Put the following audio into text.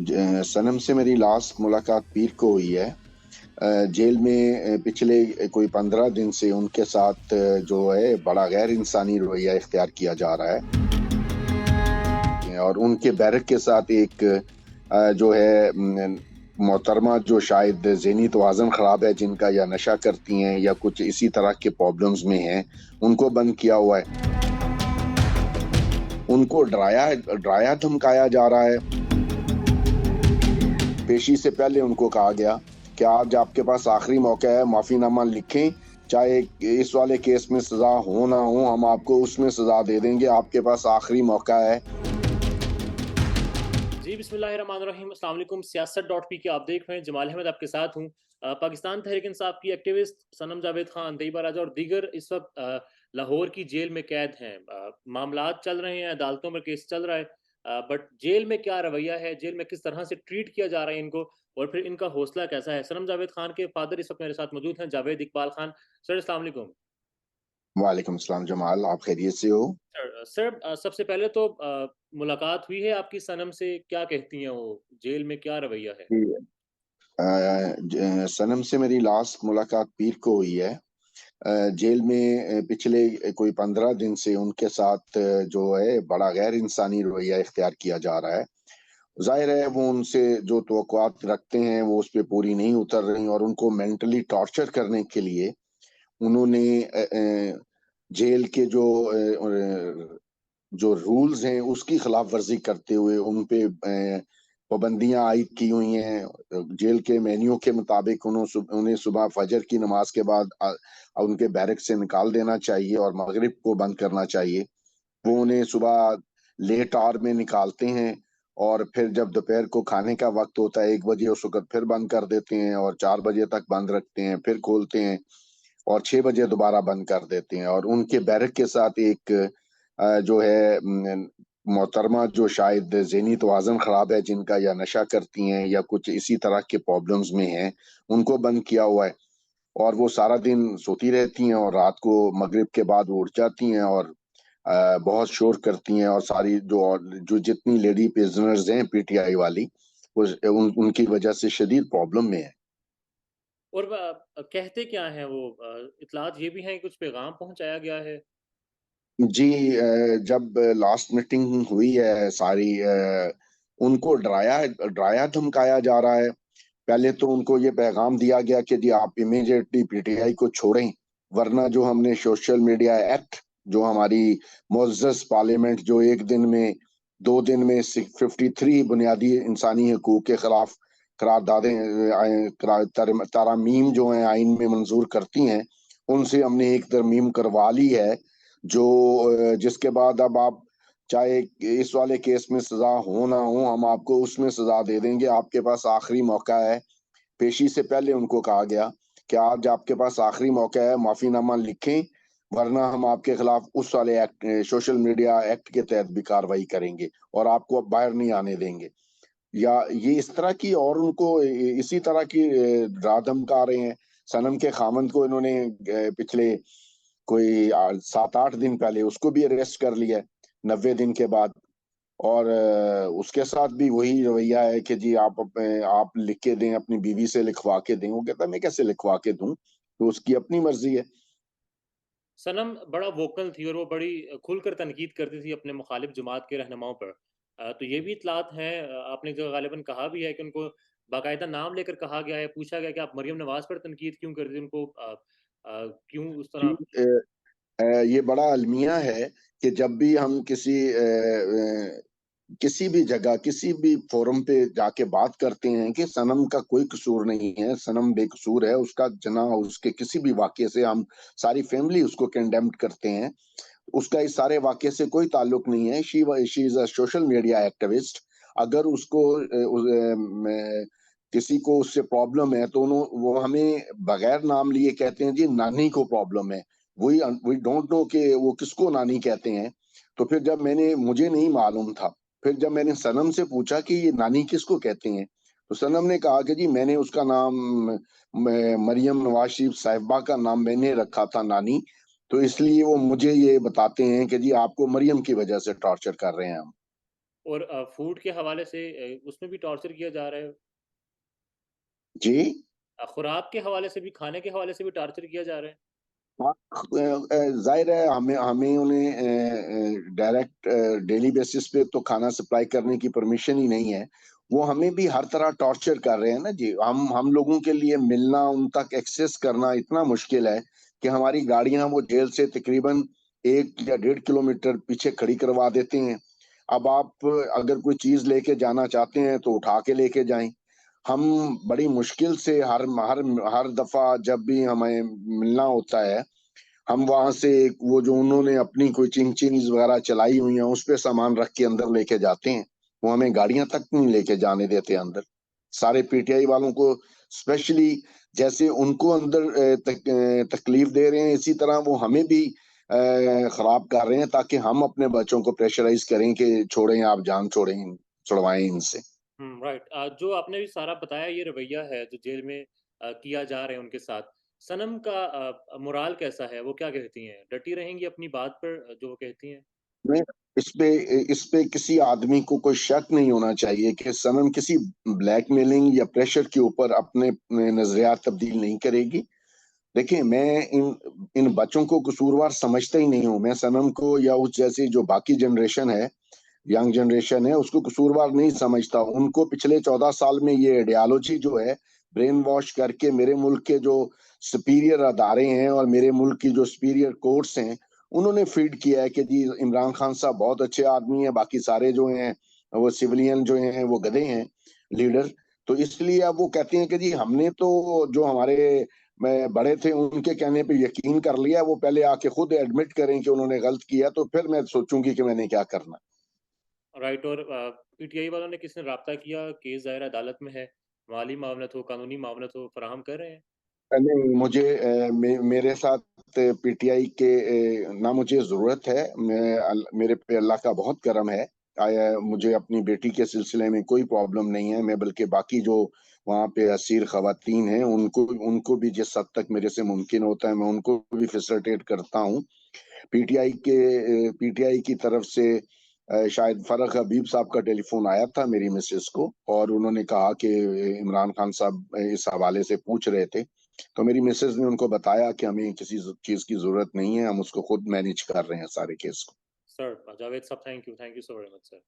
सनम से मेरी लास्ट मुलाकात पीर को हुई है। जेल में पिछले कोई 15 दिन से उनके साथ जो है बड़ा गैर इंसानी रवैया इख्तियार किया जा रहा है और उनके बैरक के साथ एक जो है मोहतरमा जो शायद ज़हनी तवाज़ुन ख़राब है, जिनका या नशा करती हैं या कुछ इसी तरह के प्रॉब्लम्स में हैं, उनको बंद किया हुआ है। उनको डराया धमकाया जा रहा है। पेशी से पहले उनको कहा गया कि आज आपके पास आखिरी मौका है, माफ़ीनामा लिखें, चाहे इस वाले केस में सज़ा हो ना हो, हम आपको उसमें सज़ा दे देंगे, आपके पास आखिरी मौका है। जी बिस्मिल्लाहिर्रहमानिर्रहीम, अस्सलाम वालेकुम। सियासत.पी के आप देख रहे हैं, जमाल अहमद आपके साथ हूँ। पाकिस्तान तहरीक इंसाफ की एक्टिविस्ट सनम जावेद खान, तैयबा राजा और दीगर इस वक्त लाहौर की जेल में कैद हैं। मामलात चल रहे हैं, अदालतों में केस चल रहा है, बट जेल में क्या रवैया है, जेल में किस तरह से ट्रीट किया जा रहा है इनको, और फिर इनका हौसला कैसा है। सनम जावेद खान के फादर इस वक्त मेरे साथ मौजूद हैं, जावेद इकबाल खान। सर अस्सलाम वालेकुम। वालेकुम अस्सलाम जमाल, आप खैरियत से हो? सर, सबसे पहले तो मुलाकात हुई है आपकी सनम से, क्या कहती हैं वो, जेल में क्या रवैया है? जी। सनम से मेरी लास्ट मुलाकात पीर को हुई है। जेल में पिछले कोई 15 दिन से उनके साथ जो है बड़ा गैर इंसानी रवैया इख्तियार किया जा रहा है। ज़ाहिर है वो उनसे जो तवक्कुआत रखते हैं वो उस पे पूरी नहीं उतर रही और उनको मेंटली टॉर्चर करने के लिए उन्होंने जेल के जो रूल्स हैं उसकी खिलाफ वर्जी करते हुए उन पे पाबंदियां आयद की हुई हैं। जेल के मेन्यू के मुताबिक उन्हें सुबह फजर की नमाज के बाद उनके बैरक से निकाल देना चाहिए और मगरिब को बंद करना चाहिए। वो उन्हें सुबह लेट आवर में निकालते हैं और फिर जब दोपहर को खाने का वक्त होता है 1 बजे, उस वक्त फिर बंद कर देते हैं और 4 बजे तक बंद रखते हैं, फिर खोलते हैं और 6 बजे दोबारा बंद कर देते हैं। और उनके बैरक के साथ एक जो है मोहतरमा जो शायद ज़हनी तवाज़ुन ख़राब है, जिनका या नशा करती हैं या कुछ इसी तरह के प्रॉब्लम्स में हैं, उनको बंद किया हुआ है। और वो सारा दिन सोती रहती हैं और रात को मगरिब के बाद वो उठ जाती हैं और बहुत शोर करती हैं और सारी जो जितनी लेडी प्रिजनर्स हैं पीटीआई वाली, उनकी वजह से शदीद प्रॉब्लम में है। और कहते क्या हैं वो, इत्तलात ये भी हैं कि कुछ पैगाम पहुँचाया गया है? जी, जब लास्ट मीटिंग हुई है सारी, उनको डराया धमकाया जा रहा है। पहले तो उनको ये पैगाम दिया गया कि जी आप इमीडिएटली पीटीआई को छोड़ें, वरना जो हमने सोशल मीडिया एक्ट, जो हमारी मुअज़्ज़ज़ पार्लियामेंट जो एक दिन में 2 दिन में 53 बुनियादी इंसानी हकूक के खिलाफ करारदादें तारामीम जो हैं आइन में मंजूर करती हैं, उनसे हमने एक तरमीम करवा ली है, जो जिसके बाद अब आप चाहे इस वाले केस में सजा हो ना हो, हम आपको उसमें सजा दे देंगे, आपके पास आखिरी मौका है। पेशी से पहले उनको कहा गया कि आज आपके पास आखिरी मौका है, माफीनामा लिखें, वरना हम आपके खिलाफ उस वाले एक्ट, सोशल मीडिया एक्ट के तहत भी कार्रवाई करेंगे और आपको अब बाहर नहीं आने देंगे। या ये इस तरह की और उनको इसी तरह की डरा धमका रहे हैं। सनम के खामंद को इन्होंने पिछले कोई 7-8 दिन पहले उसको भी अरेस्ट कर लिया है 90 दिन के बाद। और उसके साथ भी वही रवैया है कि जी आप लिख के दें, अपनी बीवी से लिखवा के दें। वो कहता है मैं कैसे लिखवा के दूं, तो उसकी अपनी मर्जी है। सनम बड़ा वोकल थी और वो बड़ी खुलकर तनकीद करती थी अपने मुखालिफ जमात के रहनुमाओं पर। तो ये भी इत्तलात हैं, आपने जो गालिबन कहा भी है कि उनको बाकायदा नाम लेकर कहा गया है, पूछा गया कि आप मरियम नवाज पर तनकीद क्यों करते हैं, उनको क्यों उस जी, तरह। ये बड़ा अलमिया है कि जब भी हम किसी भी जगह किसी भी फोरम पे जाके बात करते हैं कि सनम का कोई कसूर नहीं है, सनम बेकसूर है, उसका जना उसके किसी भी वाक्य से हम सारी फैमिली उसको कंडेम्ड करते हैं, उसका इस सारे वाक्य से कोई ताल्लुक नहीं है। She is a social media activist. अगर उसको किसी को उससे प्रॉब्लम है तो वो हमें बगैर नाम लिए कहते हैं जी नानी को प्रॉब्लम है। वी डोंट नो कि वो किसको नानी कहते हैं। तो फिर जब मुझे नहीं मालूम था, फिर जब मैंने सनम से पूछा कि ये नानी किसको कहते हैं, तो सनम ने कहा कि जी मैंने उसका नाम मरियम नवाज शरीफ साहिबा का नाम मैंने रखा था नानी, तो इसलिए वो मुझे ये बताते हैं कि जी आपको मरियम की वजह से टॉर्चर कर रहे हैं हम। اور فوڈ کے حوالے سے اس میں بھی ٹارچر کیا جا رہا ہے؟ جی خوراک کے حوالے سے بھی، کھانے کے حوالے سے بھی ٹارچر کیا جا رہا ہے؟ ظاہر ہے ہمیں انہیں ڈائریکٹ ڈیلی بیسس پہ تو کھانا سپلائی کرنے کی پرمیشن ہی نہیں ہے. وہ ہمیں بھی ہر طرح ٹارچر کر رہے ہیں نا جی. ہم لوگوں کے لیے ملنا، ان تک ایکسیس کرنا اتنا مشکل ہے کہ ہماری گاڑیاں وہ جیل سے تقریباً 1 یا 1.5 کلومیٹر پیچھے کھڑی کروا دیتے ہیں. اب آپ اگر کوئی چیز لے کے جانا چاہتے ہیں تو اٹھا کے لے کے جائیں. ہم بڑی مشکل سے ہر دفعہ جب بھی ہمیں ملنا ہوتا ہے، ہم وہاں سے وہ جو انہوں نے اپنی کوئی چنگز وغیرہ چلائی ہوئی ہیں اس پہ سامان رکھ کے اندر لے کے جاتے ہیں. وہ ہمیں گاڑیاں تک نہیں لے کے جانے دیتے اندر. سارے پی ٹی آئی والوں کو اسپیشلی، جیسے ان کو اندر تکلیف دے رہے ہیں، اسی طرح وہ ہمیں بھی خراب کر رہے ہیں تاکہ ہم اپنے بچوں کو پریشرائز کریں کہ چھوڑیں، آپ جان چھڑوائیں ان سے. رائٹ. جو آپ نے بھی سارا بتایا، یہ رویہ ہے جو جیل میں کیا جا رہا ہے ان کے ساتھ. صنم کا مرال کیسا ہے؟ وہ کیا کہتی ہیں؟ ڈٹی رہیں گی اپنی بات پر جو وہ کہتی ہیں؟ میں اس پہ کسی آدمی کو کوئی شک نہیں ہونا چاہیے کہ صنم کسی بلیک میلنگ یا پریشر کے اوپر اپنے نظریات تبدیل نہیں کرے گی. دیکھیں، میں ان بچوں کو قصوروار سمجھتا ہی نہیں ہوں. میں صنم کو یا اس جیسی جو باقی جنریشن ہے، ینگ جنریشن ہے، اس کو قصوروار نہیں سمجھتا. ان کو پچھلے 14 سال میں یہ ایڈیالوجی جو ہے برین واش کر کے میرے ملک کے جو سپیریئر ادارے ہیں اور میرے ملک کی جو سپیریئر کورٹس ہیں، انہوں نے فیڈ کیا ہے کہ جی عمران خان صاحب بہت اچھے آدمی ہیں، باقی سارے جو ہیں وہ سیولین جو ہیں وہ گدھے ہیں لیڈر. تو اس لیے اب وہ کہتے ہیں کہ جی ہم نے تو جو ہمارے بڑے تھے ان کے کہنے پہ یقین کر لیا. وہ پہلے آ کے خود ایڈمٹ کریں کہ انہوں نے غلط کیا تو پھر میں سوچوں گی کہ میں نے کیا کرنا. رائٹ. اور پی ٹی آئی والوں نے کس نے رابطہ کیا؟ کیس ظاہر عدالت میں ہے، مالی معاونت ہو، قانونی معاونت ہو، فراہم کر رہے ہیں؟ نہیں، مجھے میرے ساتھ پی ٹی آئی کے نہ مجھے ضرورت ہے. میرے پہ اللہ کا بہت کرم ہے. مجھے اپنی بیٹی کے سلسلے میں کوئی پرابلم نہیں ہے. میں بلکہ باقی جو وہاں پہ اسیر خواتین ہیں ان کو بھی جس حد تک میرے سے ممکن ہوتا ہے میں ان کو بھی فیسلٹیٹ کرتا ہوں. پی ٹی آئی کی طرف سے شاید فرق حبیب صاحب کا ٹیلی فون آیا تھا میری مسز کو، اور انہوں نے کہا کہ عمران خان صاحب اس حوالے سے پوچھ رہے تھے. تو میری مسز نے ان کو بتایا کہ ہمیں کسی چیز کی ضرورت نہیں ہے، ہم اس کو خود مینیج کر رہے ہیں سارے کیس کو. سر جاوید صاحب، thank you so very much sir.